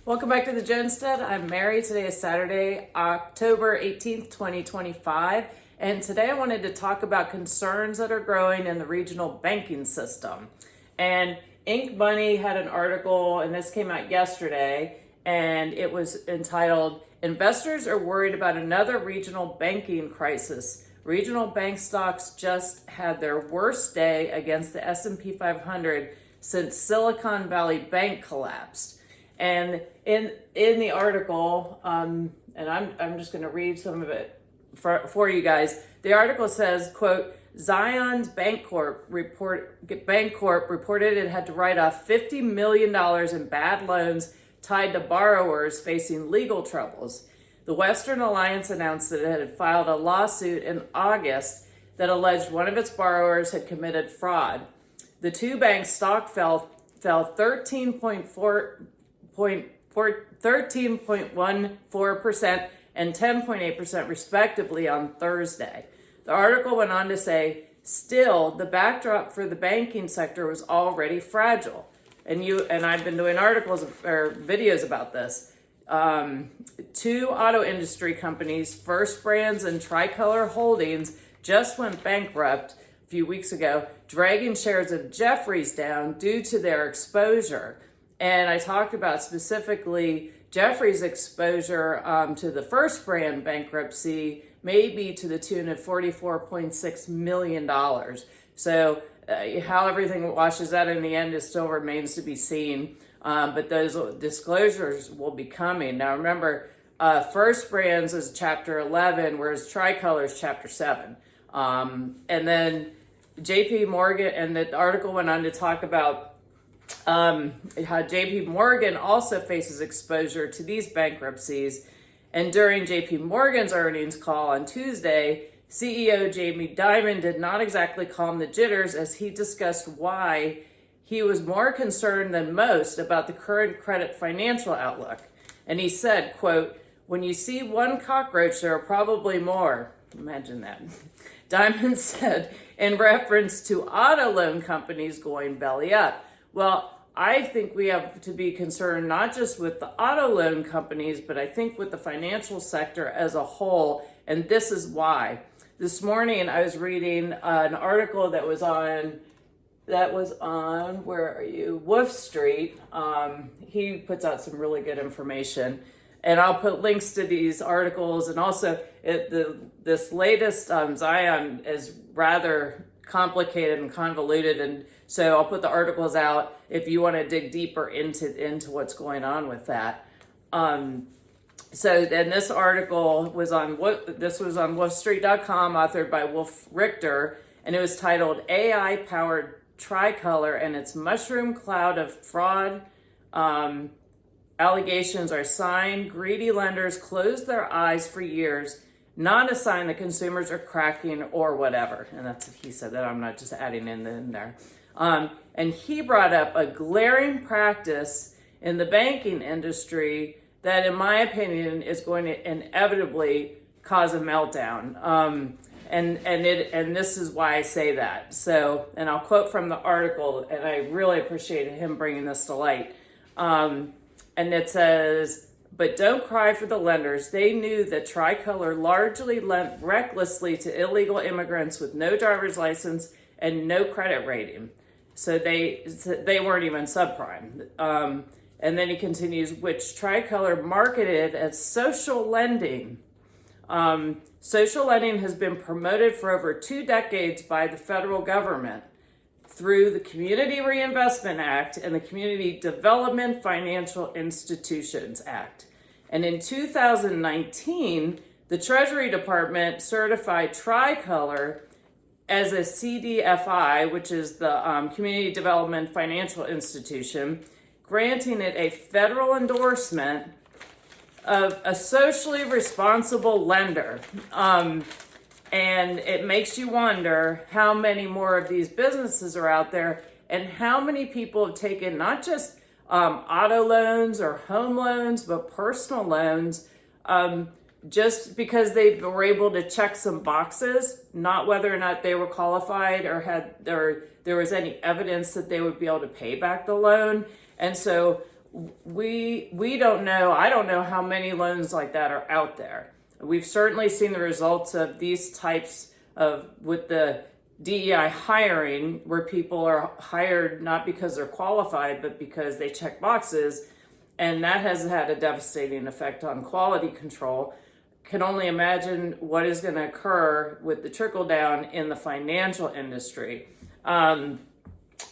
Welcome back to the Jonestead. I'm Mary. Today is Saturday, October 18th, 2025. And today I wanted to talk about concerns that are growing in the regional banking system. And Inc. Money had an article, and this came out yesterday, and it was entitled, "Investors are worried about another regional banking crisis. Regional bank stocks just had their worst day against the S&P 500 since Silicon Valley Bank collapsed." And in the article, and I'm just going to read some of it for you guys. The article says, quote, Zions Bancorp reported it had to write off $50 million in bad loans tied to borrowers facing legal troubles. The Western Alliance announced that it had filed a lawsuit in August that alleged one of its borrowers had committed fraud. The two banks' stock fell 13.14% and 10.8% respectively on Thursday. The article went on to say, still, the backdrop for the banking sector was already fragile. And I've been doing articles or videos about this. Two auto industry companies, First Brands and Tricolor Holdings, just went bankrupt a few weeks ago, dragging shares of Jefferies down due to their exposure. And I talked about specifically Jefferies' exposure to the First Brand bankruptcy, maybe to the tune of $44.6 million. So how everything washes out in the end is still remains to be seen. But those disclosures will be coming. Now remember, First Brands is Chapter 11, whereas Tricolor is Chapter 7. And then JP Morgan, and the article went on to talk about how JP Morgan also faces exposure to these bankruptcies. And during JP Morgan's earnings call on Tuesday, CEO Jamie Dimon did not exactly calm the jitters as he discussed why he was more concerned than most about the current credit financial outlook. And he said, quote, when you see one cockroach, there are probably more. Imagine that. Dimon said in reference to auto loan companies going belly up. Well, I think we have to be concerned not just with the auto loan companies, but I think with the financial sector as a whole. And this is why. This morning I was reading an article that was on, where are you? Wolf Street. He puts out some really good information. And I'll put links to these articles. And also this latest Zion is rather complicated and convoluted, and so I'll put the articles out if you want to dig deeper into what's going on with that. So then this article was on wolfstreet.com, authored by Wolf Richter, and it was titled AI Powered Tricolor and its Mushroom Cloud of Fraud Allegations Are Sign Greedy Lenders Closed Their Eyes for Years, not a sign that consumers are cracking or whatever. And that's what he said, that I'm not just adding in there. And he brought up a glaring practice in the banking industry that, in my opinion, is going to inevitably cause a meltdown. And this is why I say that. So, and I'll quote from the article, and I really appreciated him bringing this to light. And it says, but don't cry for the lenders. They knew that Tricolor largely lent recklessly to illegal immigrants with no driver's license and no credit rating. So they weren't even subprime. And then he continues, which Tricolor marketed as social lending. Social lending has been promoted for over 2 decades by the federal government through the Community Reinvestment Act and the Community Development Financial Institutions Act. And in 2019, the Treasury Department certified Tricolor as a CDFI, which is the Community Development Financial Institution, granting it a federal endorsement of a socially responsible lender. And it makes you wonder how many more of these businesses are out there and how many people have taken not just auto loans or home loans, but personal loans, just because they were able to check some boxes, not whether or not they were qualified or there was any evidence that they would be able to pay back the loan. And so we don't know. I don't know how many loans like that are out there. We've certainly seen the results of these types of, with the DEI hiring, where people are hired not because they're qualified, but because they check boxes. And that has had a devastating effect on quality control. Can only imagine what is going to occur with the trickle down in the financial industry.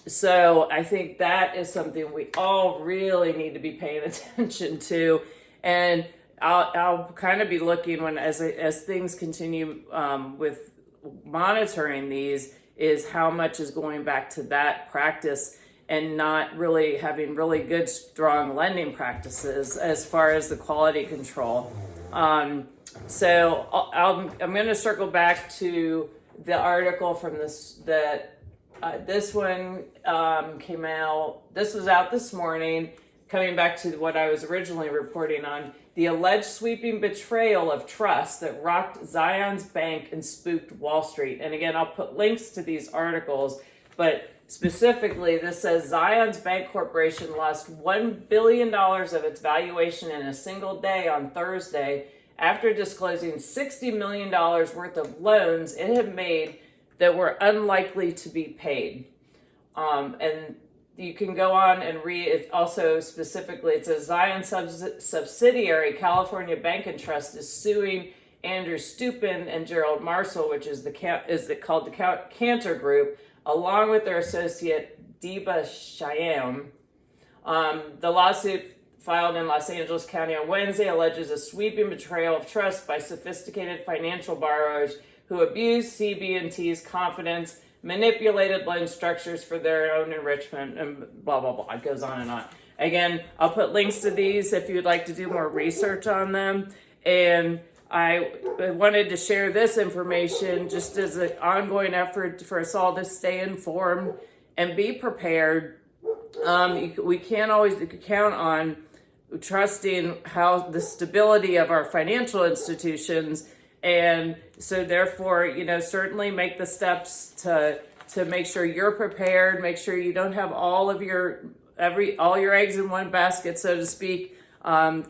So I think that is something we all really need to be paying attention to. And I'll kind of be looking when, as things continue with monitoring these, is how much is going back to that practice and not really having really good, strong lending practices as far as the quality control. So I'm going to circle back to the article from this one came out. This was out this morning. Coming back to what I was originally reporting on, the alleged sweeping betrayal of trust that rocked Zions Bank and spooked Wall Street. And again, I'll put links to these articles, but specifically, this says Zions Bank Corporation lost $1 billion of its valuation in a single day on Thursday after disclosing $60 million worth of loans it had made that were unlikely to be paid. And you can go on and read it. Also, specifically, it says Zion subsidiary California Bank and Trust is suing Andrew Stupin and Gerald Marshall, which is called the Cantor Group, along with their associate Deba Shyam. The lawsuit filed in Los Angeles County on Wednesday alleges a sweeping betrayal of trust by sophisticated financial borrowers who abused CB&T's confidence, manipulated loan structures for their own enrichment, and blah, blah, blah. It goes on and on. Again, I'll put links to these if you'd like to do more research on them. And I wanted to share this information just as an ongoing effort for us all to stay informed and be prepared. We can't always count on trusting how the stability of our financial institutions. And so therefore, certainly make the steps to make sure you're prepared, make sure you don't have all your eggs in one basket, so to speak.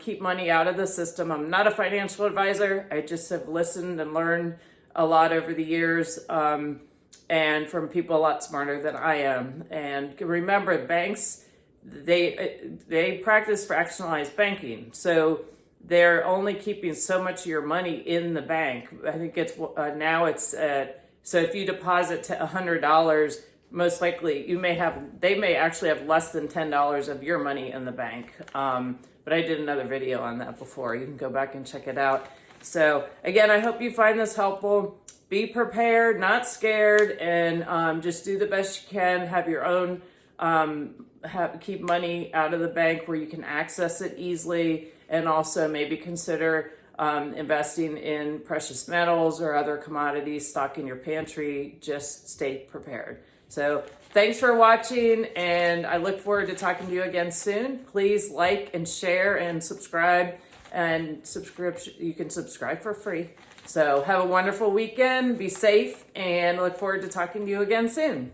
Keep money out of the system. I'm not a financial advisor. I just have listened and learned a lot over the years, and from people a lot smarter than I am. And remember, banks, they practice fractionalized banking. So they're only keeping so much of your money in the bank. I think it's now it's so if you deposit to $100, most likely they may actually have less than $10 of your money in the bank. But I did another video on that before. You can go back and check it out. So again, I hope you find this helpful. Be prepared, not scared, and just do the best you can. Have your own keep money out of the bank where you can access it easily. And also maybe consider investing in precious metals or other commodities, stocking your pantry. Just stay prepared. So thanks for watching, and I look forward to talking to you again soon. Please like and share and subscribe, and you can subscribe for free. So have a wonderful weekend, be safe, and look forward to talking to you again soon.